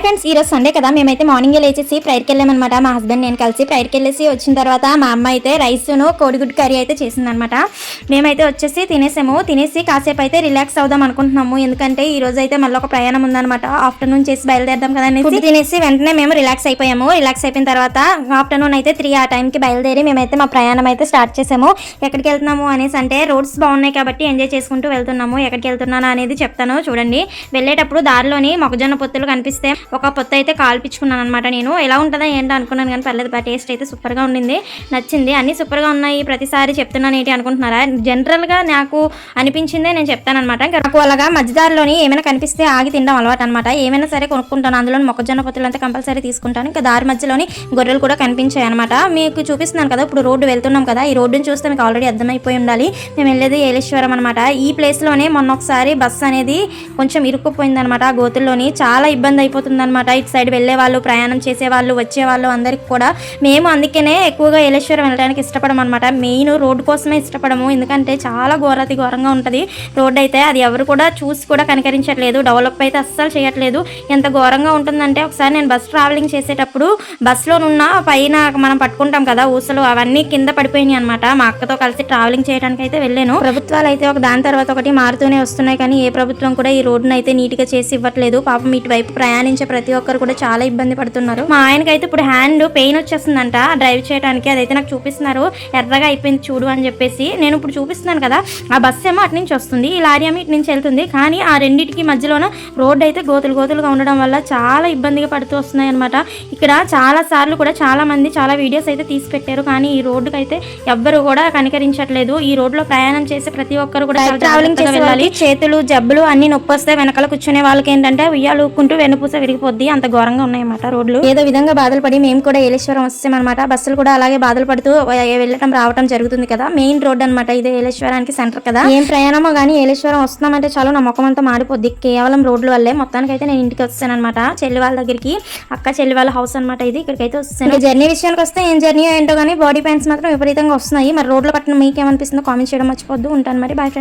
Friends, ఈ రోజు Sunday కదా. మేమైతే మార్నింగ్ లేచేసి ప్రైర్కి వెళ్ళామన్నమాట. మా హస్బెండ్ నేను కలిసి ప్రైర్కి వెళ్ళేసి వచ్చిన తర్వాత మా అమ్మ అయితే రైస్ను కోడిగుడ్డు కర్రీ అయితే చేసిందనమాట. మేమైతే వచ్చేసి తినేసి కాసేపు అయితే రిలాక్స్ అవుదాం అనుకుంటున్నాము. ఎందుకంటే ఈ రోజు అయితే మళ్ళీ ఒక ప్రయాణం ఉందన్నమాట. ఆఫ్టర్నూన్ చేసి బయలుదేరదాం కదా అనేసి తినేసి వెంటనే మేము రిలాక్స్ అయిపోయాము. రిలాక్స్ అయిపోయిన తర్వాత ఆఫ్టర్నూన్ అయితే 3 ఆ టైంకి బయలుదేరి మేమైతే మా ప్రయాణం అయితే స్టార్ట్ చేసాము. ఎక్కడికి వెళ్తున్నాము అనేసి అంటే రోడ్స్ బాగున్నాయి కాబట్టి ఎంజాయ్ చేసుకుంటూ వెళ్తున్నాము. ఎక్కడికి వెళ్తున్నాను అనేది చెప్తాను చూడండి. వెళ్ళేటప్పుడు దారిలోని మొక్కజొన్న పొత్తులు కనిపిస్తే ఒక పొత్తు అయితే కాల్పించుకున్నాను అనమాట. నేను ఎలా ఉంటుందో ఏంటో అనుకున్నాను కానీ పర్లేదు, టేస్ట్ అయితే సూపర్గా ఉండింది, నచ్చింది. అన్నీ సూపర్గా ఉన్నాయి. ప్రతిసారి చెప్తున్నాను ఏంటి అనుకుంటున్నారా? జనరల్గా నాకు అనిపించిందే నేను చెప్తానమాట. నాకు అలాగా మధ్యదారిలోని ఏమైనా కనిపిస్తే ఆగి తినడం అలవాటు అనమాట. ఏమైనా సరే కొనుక్కుంటాను. అందులో మొక్కజొన్న పొత్తులు అంతా కంపల్సరీ తీసుకుంటాను. ఇంకా దారి మధ్యలోని గొర్రెలు కూడా కనిపించాయి అనమాట. మీకు చూపిస్తున్నాను కదా, ఇప్పుడు రోడ్డు వెళ్తున్నాం కదా. ఈ రోడ్డుని చూస్తే మీకు ఆల్రెడీ అర్థమైపోయి ఉండాలి. మేము వెళ్ళేది ఏలేశ్వరం అనమాట. ఈ ప్లేస్లోనే మొన్న ఒకసారి బస్సు అనేది కొంచెం ఇరుక్కుపోయిందనమాట. ఆ గోతుల్లోని చాలా ఇబ్బంది అయిపోతుందన్నమాట. ఇటు సైడ్ వెళ్ళే వాళ్ళు, ప్రయాణం చేసేవాళ్ళు, వచ్చేవాళ్ళు అందరికి కూడా. మేము అందుకనే ఎక్కువగా ఏలేశ్వరం వెళ్ళడానికి ఇష్టపడమన్నమాట. మెయిన్ రోడ్డు కోసమే ఇష్టపడము. ఎందుకంటే చాలా ఘోరంగా ఉంటుంది రోడ్డు అయితే. అది ఎవరు కూడా చూసి కూడా కనికరించట్లేదు. డెవలప్ అయితే అస్సలు చేయట్లేదు. ఎంత ఘోరంగా ఉంటుందంటే, ఒకసారి నేను బస్ ట్రావెలింగ్ చేసేటప్పుడు బస్సులోనున్న పైన మనం పట్టుకుంటాం కదా ఊసలు, అవన్నీ కింద పడిపోయినాయి అనమాట. మా అక్కతో కలిసి ట్రావెలింగ్ చేయడానికి అయితే వెళ్ళాను. ప్రభుత్వాలు అయితే ఒక దాని తర్వాత ఒకటి మారుతూనే వస్తున్నాయి, కానీ ఏ ప్రభుత్వం కూడా ఈ రోడ్డును అయితే నీట్గా చేసి ఇవ్వట్లేదు. పాపం ఇటువైపు ప్రయాణించే ప్రతి ఒక్కరు కూడా చాలా ఇబ్బంది పడుతున్నారు. మా ఆయనకైతే ఇప్పుడు హ్యాండ్ పెయిన్ వచ్చేస్తుందంట డ్రైవ్ చేయడానికి. అదైతే నాకు చూపిస్తున్నారు. ఎర్రగా అయిపోయింది చూడు అని చెప్పేసి. నేను ఇప్పుడు చూపిస్తున్నాను కదా, ఆ బస్సు ఏమో అటు నుంచి వస్తుంది, ఈ లారీ ఏమో ఇటు నుంచి వెళ్తుంది. కానీ ఆ రెండింటికి మధ్యలోన రోడ్డు అయితే గోతులుగా ఉండడం వల్ల చాలా ఇబ్బందిగా పడుతూ వస్తున్నాయి అనమాట. ఇక్కడ చాలా సార్లు కూడా చాలా మంది చాలా వీడియోస్ అయితే తీసి పెట్టారు, కానీ ఈ రోడ్డుకి అయితే ఎవ్వరు కూడా కనికరించట్లేదు. ఈ రోడ్లో ప్రయాణం చేసే ప్రతి ఒక్కరు కూడా ట్రావెలింగ్ చేసి వెళ్ళాలి. చేతులు జబ్బులు అన్ని నొప్పి వస్తే వెనకాల కూర్చునే వాళ్ళకి ఏంటంటే ఉయ్యాలుకుంటూ వెనుపూస విరిగిపోద్ది. అంత ఘోరంగా ఉన్నాయన్నమాట రోడ్లు. ఏదో విధంగా బాధలు పడి మేము కూడా ఏలేశ్వరం వస్తామన్నమాట. బస్సులు కూడా అలాగే బాధలు పడుతూ వెళ్ళటం రావటం జరుగుతుంది కదా. మెయిన్ రోడ్ అనమాట ఇది, ఏలేశ్వరానికి సెంటర్ కదా. ఏం ప్రయాణమో కానీ ఏలేశ్వరం వస్తున్నామంటే చాలు నా ముఖం అంతా మాడిపోద్ది, కేవలం రోడ్ల వల్లే. మొత్తానికి అయితే నేను ఇంటికి వస్తాను అనమాట, చెల్లి వాళ్ళ దగ్గరికి. అక్క చెల్లి వాళ్ళ హౌస్ అనమాట ఇది. ఇక్కడికైతే వస్తాను. జర్నీ విషయానికి వస్తే ఏం జర్నీ ఏంటో కానీ బాడీ పెయిన్స్ మాత్రం విపరీతంగా వస్తున్నాయి. మరి రోడ్ల పట్ల మీకేమనిపిస్తుందో కామెంట్ చేయడం మర్చిపోద్దు. ఉంటాను మరి, బాయ్ ఫ్రెండ్స్.